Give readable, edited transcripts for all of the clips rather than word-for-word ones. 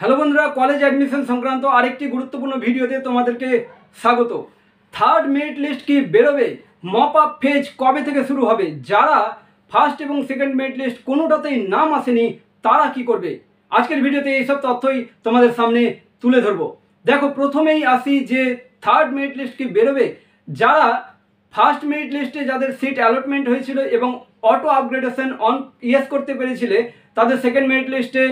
Hello বন্ধুরা, college admission সংক্রান্ত আরেকটি গুরুত্বপূর্ণ ভিডিওতে তোমাদেরকে স্বাগত। থার্ড মেরিট লিস্ট কি বেরোবে? মপ আপ ফেজ কবে থেকে শুরু হবে? যারা ফার্স্ট এবং সেকেন্ড মেরিট লিস্ট কোনোটাতেই নাম আসেনি তারা কি করবে? আজকের ভিডিওতে এইসব তথ্যই তোমাদের সামনে তুলে ধরবো। দেখো, প্রথমেই আসি যে থার্ড মেরিট লিস্ট কি বেরোবে। যারা ফার্স্ট মেরিট লিস্টে যাদের সিট অ্যালটমেন্ট হয়েছিল এবং অটো আপগ্রেডেশন অন ইয়েস করতে পেরেছিলে, তাদের সেকেন্ড মেরিট লিস্টে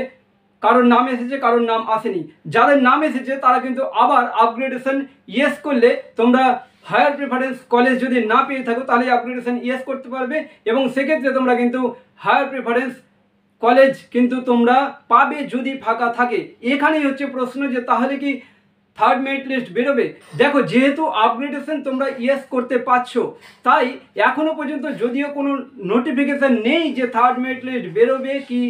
কারোর নাম এসেছে, কারোর নাম আসেনি। যাদের নাম এসেছে তারা কিন্তু আবার আপগ্রেডেশন ইয়েস করলে তোমরা হায়ার প্রেফারেন্স কলেজ যদি না পেয়ে থাকো তাহলে আপগ্রেডেশন ইয়েস করতে পারবে এবং সেক্ষেত্রে তোমরা কিন্তু হায়ার প্রেফারেন্স কলেজ কিন্তু তোমরা পাবে যদি ফাঁকা থাকে। এখানেই হচ্ছে প্রশ্ন যে তাহলে কি থার্ড মেরিট লিস্ট বেরোবে? দেখো, যেহেতু আপগ্রেডেশন তোমরা ইয়েস করতে পারছো, তাই এখনো পর্যন্ত যদিও কোনো নোটিফিকেশান নেই যে থার্ড মেরিট লিস্ট বেরোবে কি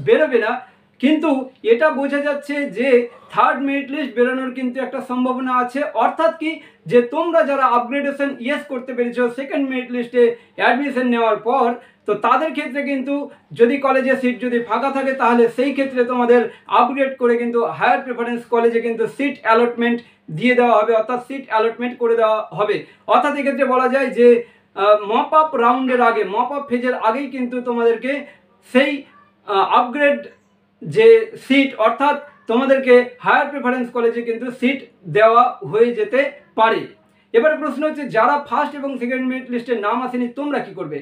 বেরোবে না, কিন্তু এটা বোঝা যাচ্ছে যে থার্ড মেরিট লিস্ট বেরোনোর কিন্তু একটা সম্ভাবনা আছে। অর্থাৎ কি, যে তোমরা যারা আপগ্রেডেশন ইয়েস করতে পেরেছো সেকেন্ড মেরিট লিস্টে অ্যাডমিশন নেওয়ার পর, তো তাদের ক্ষেত্রে কিন্তু যদি কলেজে সিট যদি ফাঁকা থাকে তাহলে সেই ক্ষেত্রে তোমাদের আপগ্রেড করে কিন্তু হায়ার প্রেফারেন্স কলেজে কিন্তু সিট অ্যালটমেন্ট দিয়ে দেওয়া হবে, অর্থাৎ সিট অ্যালটমেন্ট করে দেওয়া হবে। অর্থাৎ এক্ষেত্রে বলা যায় যে মপ আপ রাউন্ডের আগে, মপ আপ ফেজের আগেই কিন্তু তোমাদেরকে সেই আপগ্রেড যে সিট, অর্থাৎ তোমাদেরকে হায়ার প্রেফারেন্স কলেজে কিন্তু সিট দেওয়া হয়ে যেতে পারে। এবারে প্রশ্ন হচ্ছে, যারা ফার্স্ট এবং সেকেন্ড মেরিট লিস্টে নাম আসেনি তোমরা কি করবে?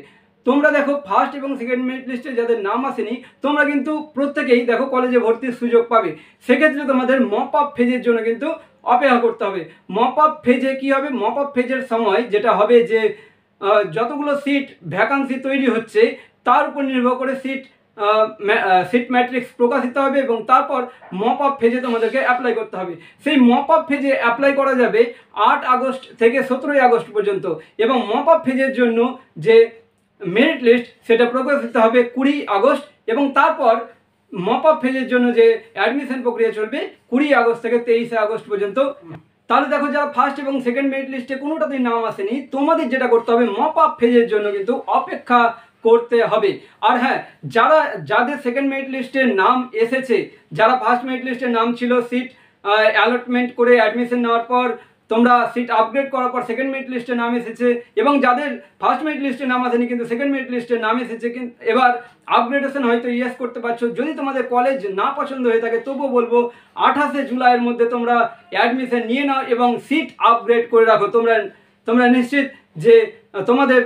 তোমরা দেখো, ফার্স্ট এবং সেকেন্ড মেরিট লিস্টে যাদের নাম আসেনি তোমরা কিন্তু প্রত্যেকেই দেখো কলেজে ভর্তির সুযোগ পাবে। সেক্ষেত্রে তোমাদের মপ আপ ফেজের জন্য কিন্তু অপেক্ষা করতে হবে। মপ আপ ফেজে কী হবে? মপ আপ ফেজের সময় যেটা হবে যে যতগুলো সিট ভ্যাকান্সি তৈরি হচ্ছে তার উপর নির্ভর করে সিট ম্যাট্রিক্স প্রকাশিত হবে এবং তারপর মপ আপ ফেজে তোমাদেরকে অ্যাপ্লাই করতে হবে। সেই মপ আপ ফেজে অ্যাপ্লাই করা যাবে 8 আগস্ট থেকে 17 আগস্ট পর্যন্ত এবং মপ আপ ফেজের জন্য যে মেরিট লিস্ট সেটা প্রকাশিত হবে 20 আগস্ট এবং তারপর মপ আপ ফেজের জন্য যে অ্যাডমিশন প্রক্রিয়া চলবে 20 আগস্ট থেকে 23 আগস্ট পর্যন্ত। তাহলে দেখো, যারা ফার্স্ট এবং সেকেন্ড মেরিট লিস্টে কোনোটাতেই নাম আসেনি তোমাদের যেটা করতে হবে, মপ আপ ফেজের জন্য কিন্তু অপেক্ষা করতে হবে। আর হ্যাঁ, যাদের সেকেন্ড মেরিট লিস্টের নাম এসেছে, যারা ফার্স্ট মেরিট লিস্টের নাম ছিল, সিট অ্যালটমেন্ট করে অ্যাডমিশন নেওয়ার পর তোমরা সিট আপগ্রেড করার পর সেকেন্ড মেরিট লিস্টে নাম এসেছে এবং যাদের ফার্স্ট মেরিট লিস্টে নাম আসেনি কিন্তু সেকেন্ড মেরিট লিস্টে নাম এসেছে, কিন্তু এবার আপগ্রেডেশন হয়তো ইয়েস করতে পারছো। যদি তোমাদের কলেজ না পছন্দ হয়ে থাকে তবুও বলবো 28 জুলাইয়ের মধ্যে তোমরা অ্যাডমিশন নিয়ে নাও এবং সিট আপগ্রেড করে রাখো। তোমরা নিশ্চিত যে তোমাদের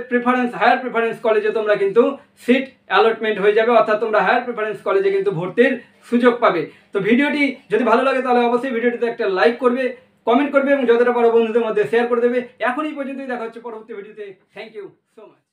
হায়ার প্রেফারেন্স কলেজে তোমরা কিন্তু সিট অ্যালটমেন্ট হয়ে যাবে, অর্থাৎ তোমরা হায়ার প্রেফারেন্স কলেজে কিন্তু ভর্তির সুযোগ পাবে। তো ভিডিওটি যদি ভালো লাগে তাহলে অবশ্যই ভিডিওটিতে একটা লাইক করবে, কমেন্ট করবে এবং যতটা পারো বন্ধুদের মধ্যে শেয়ার করে দেবে। এখনই পর্যন্তই দেখা হচ্ছে পরবর্তী ভিডিওতে। Thank you so much.